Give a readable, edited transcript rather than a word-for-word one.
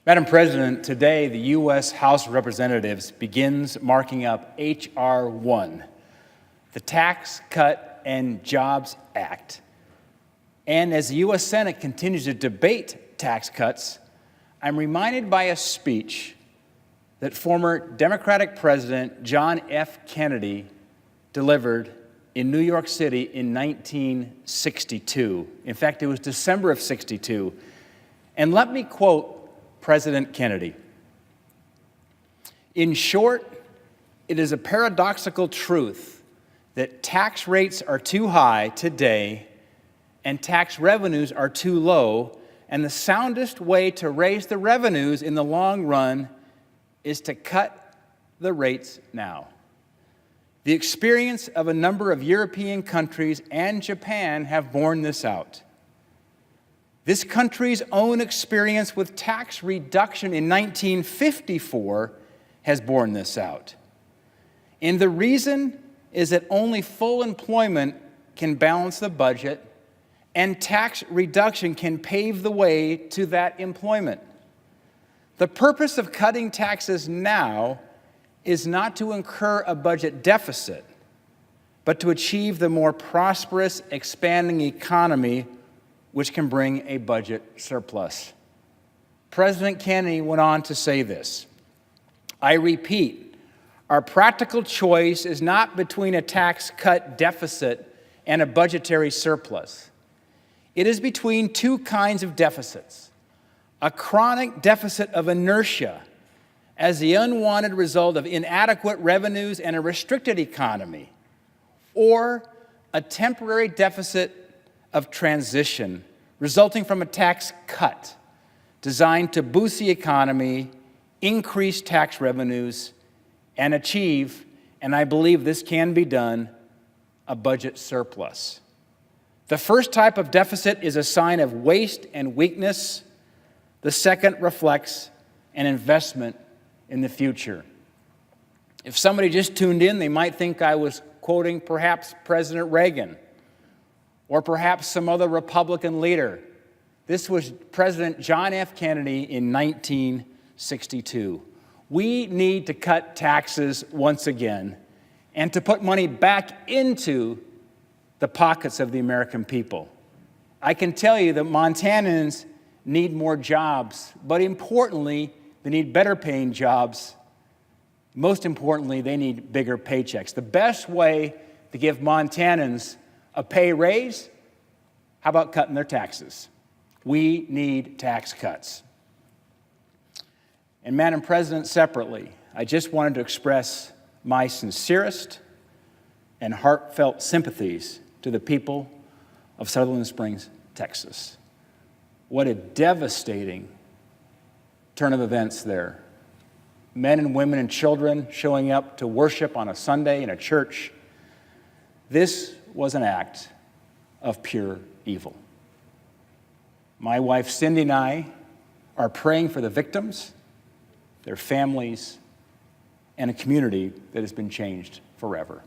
Madam President, today the U.S. House of Representatives begins marking up H.R. 1, the Tax Cut and Jobs Act. And as the U.S. Senate continues to debate tax cuts, I'm reminded by a speech that former Democratic President John F. Kennedy delivered in New York City in 1962. In fact, it was December of '62. And let me quote President Kennedy. "In short, it is a paradoxical truth that tax rates are too high today and tax revenues are too low, and the soundest way to raise the revenues in the long run is to cut the rates now." The experience of a number of European countries and Japan have borne this out. This country's own experience with tax reduction in 1954 has borne this out. And the reason is that only full employment can balance the budget, and tax reduction can pave the way to that employment. The purpose of cutting taxes now is not to incur a budget deficit, but to achieve the more prosperous, expanding economy which can bring a budget surplus. President Kennedy went on to say this, I repeat, our practical choice is not between a tax cut deficit and a budgetary surplus. It is between two kinds of deficits, a chronic deficit of inertia as the unwanted result of inadequate revenues and a restricted economy, or a temporary deficit of transition resulting from a tax cut designed to boost the economy, increase tax revenues, and achieve, and I believe this can be done, a budget surplus. The first type of deficit is a sign of waste and weakness. The second reflects an investment in the future. If somebody just tuned in, they might think I was quoting perhaps President Reagan or perhaps some other Republican leader. This was President John F. Kennedy in 1962. We need to cut taxes once again and to put money back into the pockets of the American people. I can tell you that Montanans need more jobs, but importantly, they need better paying jobs. Most importantly, they need bigger paychecks. The best way to give Montanans a pay raise, how about cutting their taxes? We need tax cuts. And Madam President, separately, I just wanted to express my sincerest and heartfelt sympathies to the people of Sutherland Springs, Texas. What a devastating turn of events there. Men and women and children showing up to worship on a Sunday in a church. This was an act of pure evil. My wife Cindy and I are praying for the victims, their families, and a community that has been changed forever.